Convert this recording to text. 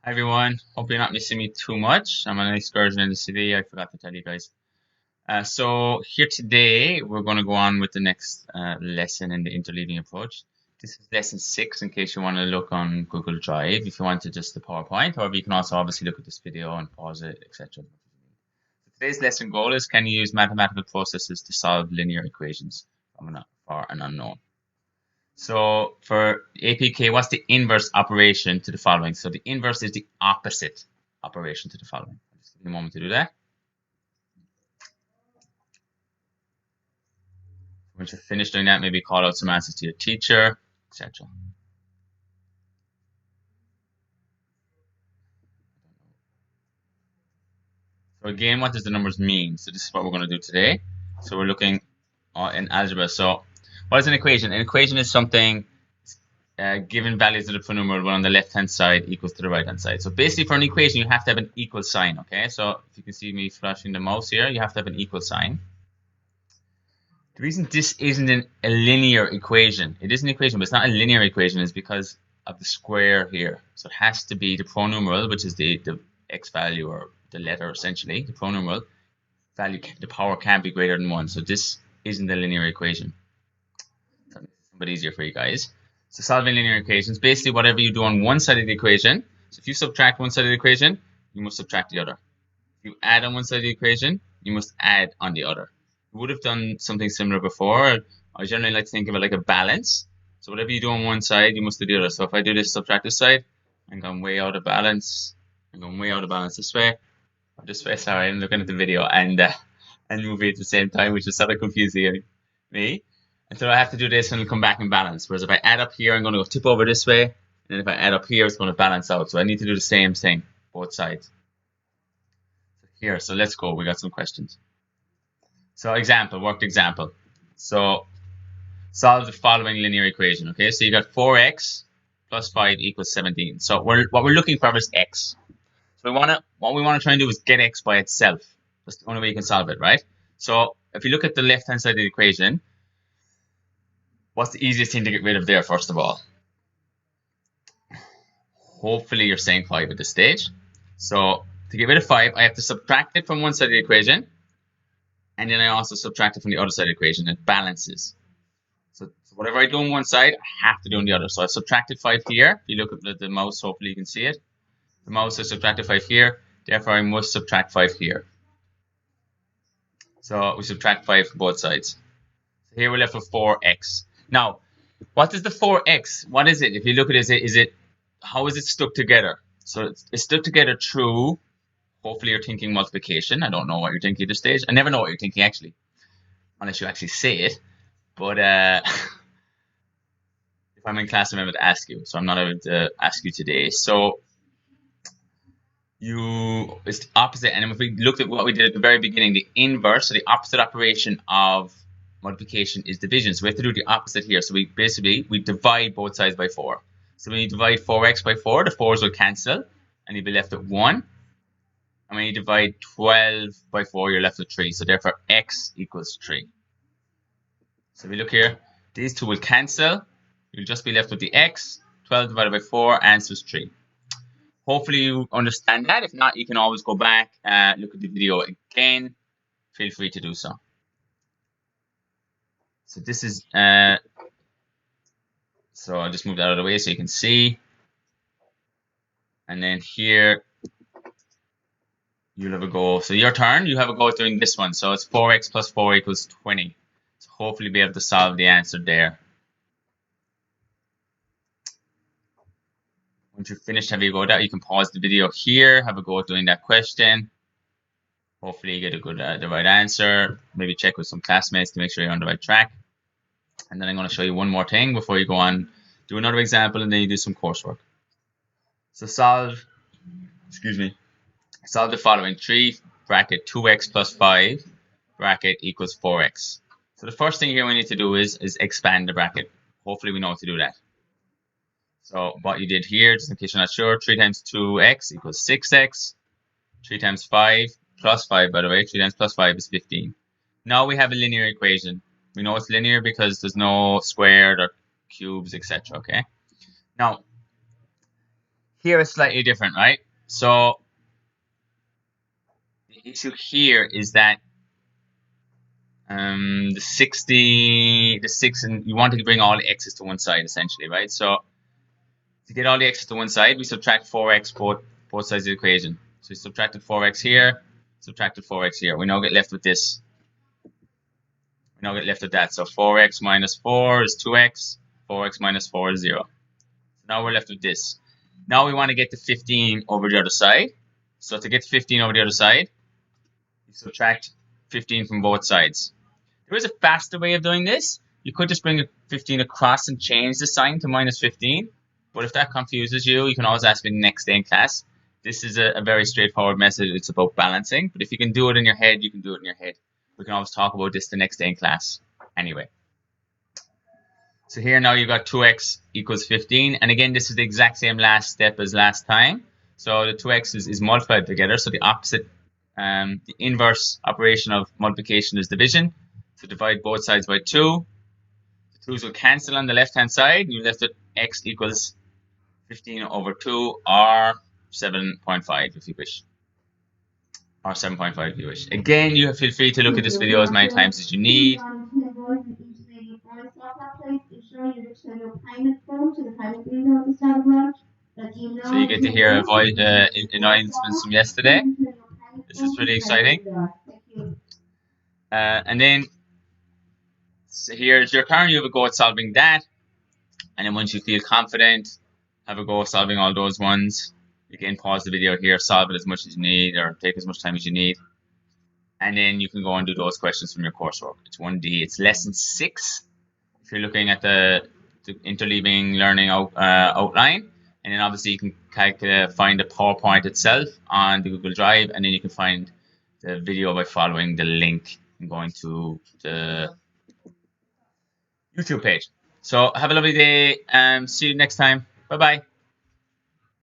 Hi everyone, hope you're not missing me too much. I'm on an excursion in the city. I forgot to tell you guys. So here today, we're going to go on with the next lesson in the interleaving approach. This is lesson 6 in case you want to look on Google Drive if you want to just the PowerPoint, or you can also obviously look at this video and pause it, etc. Today's lesson goal is can you use mathematical processes to solve linear equations for an unknown? So for APK, what's the inverse operation to the following? So the inverse is the opposite operation to the following. I'll just give you a moment to do that. Once you're finished doing that, maybe call out some answers to your teacher, etc. So again, what does the numbers mean? So this is what we're going to do today. So we're looking in algebra. So what is an equation? An equation is something given values of the polynomial one on the left-hand side equals to the right-hand side. So basically for an equation, you have to have an equal sign, okay? So if you can see me flashing the mouse here, you have to have an equal sign. The reason this isn't a linear equation, it is an equation, but it's not a linear equation, is because of the square here. So it has to be the pronumeral, which is the x value or the letter essentially, the pronumeral value, the power can't be greater than 1. So this isn't a linear equation. So it's a bit easier for you guys. So solving linear equations, basically whatever you do on one side of the equation, so if you subtract one side of the equation, you must subtract the other. If you add on one side of the equation, you must add on the other. We would have done something similar before. I generally like to think of it like a balance. So whatever you do on one side, you must do the other. So if I do this subtract this side, I'm going way out of balance. I'm going way out of balance this way. Or this way, sorry, I'm looking at the video and movie at the same time, which is sort of confusing me. And so I have to do this and it'll come back in balance. Whereas if I add up here, I'm going to go tip over this way. And if I add up here, it's going to balance out. So I need to do the same thing, both sides. Here, so let's go. We got some questions. So worked example. So solve the following linear equation. Okay, so you got 4x plus 5 equals 17. So what we're looking for is x. So what we want to try and do is get x by itself. That's the only way you can solve it, right? So if you look at the left-hand side of the equation, what's the easiest thing to get rid of there, first of all? Hopefully you're saying 5 at this stage. So to get rid of 5, I have to subtract it from one side of the equation, and then I also subtract it from the other side of the equation. It balances. So whatever I do on one side, I have to do on the other. So I subtracted 5 here. If you look at the mouse, hopefully you can see it. The mouse has subtracted 5 here. Therefore, I must subtract 5 here. So we subtract 5 from both sides. So here we're left with 4x. Now, what is the 4x? What is it? If you look at it, how is it stuck together? So it's stuck together through, hopefully you're thinking multiplication. I don't know what you're thinking at this stage. I never know what you're thinking, actually, unless you actually say it. But if I'm in class, I'm able to ask you. So I'm not able to ask you today. So it's the opposite. And if we looked at what we did at the very beginning, the inverse, so the opposite operation of multiplication is division. So we have to do the opposite here. So we divide both sides by 4. So when you divide 4x by 4, the 4's will cancel, and you'll be left with 1. And when you divide 12 by 4, you're left with 3. So therefore, x equals 3. So if we look here, these two will cancel. You'll just be left with the x. 12 divided by 4, answer is 3. Hopefully you understand that. If not, you can always go back, look at the video again. Feel free to do so. So this is, so I'll just move that out of the way so you can see. And then here, you'll have a go. So your turn, you have a go at doing this one. So it's 4x plus 4 equals 20. So hopefully be able to solve the answer there. Once you're finished, have a go at that. You can pause the video here, have a go at doing that question. Hopefully you get the right answer. Maybe check with some classmates to make sure you're on the right track. And then I'm going to show you one more thing before you go on, do another example, and then you do some coursework. So solve the following. 3 bracket 2x plus 5 bracket equals 4x. So the first thing here we need to do is expand the bracket. Hopefully we know how to do that. So what you did here, just in case you're not sure, 3 times 2x equals 6x. 3 times 5 plus 5, by the way, 3 times plus 5 is 15. Now we have a linear equation. We know it's linear because there's no squared or cubes, etc. Okay. Now, Here it's slightly different, right? So the issue here is that the 6, and you want to bring all the x's to one side essentially, right? So to get all the x's to one side, we subtract 4x both sides of the equation. So we subtracted 4x here, subtracted 4x here. We now get left with this. We now get left with that. So 4x minus 4 is 2x. 4x minus 4 is 0. So now we're left with this. Now we want to get to 15 over the other side. So to get to 15 over the other side, you subtract 15 from both sides. There is a faster way of doing this. You could just bring 15 across and change the sign to minus 15. But if that confuses you, you can always ask me next day in class. This is a very straightforward method. It's about balancing. But if you can do it in your head, you can do it in your head. We can always talk about this the next day in class. Anyway. So here now you've got 2x equals 15. And again, this is the exact same last step as last time. So the 2x is multiplied together. So the opposite, the inverse operation of multiplication is division. So divide both sides by 2. The 2's will cancel on the left-hand side. And you're left with x equals 15 over 2 or 7.5 if you wish. Or 7.5 if you wish. Again, you feel free to look at this video as many times as you need. So you get to hear announcements from yesterday. This is pretty exciting. And then so here's your turn. You have a go at solving that. And then once you feel confident, have a go at solving all those ones. Again, pause the video here, solve it as much as you need, or take as much time as you need. And then you can go and do those questions from your coursework. It's 1D. It's lesson 6. If you're looking at the interleaving learning outline. And then obviously you can find the PowerPoint itself on the Google Drive. And then you can find the video by following the link and going to the YouTube page. So have a lovely day. See you next time. Bye-bye.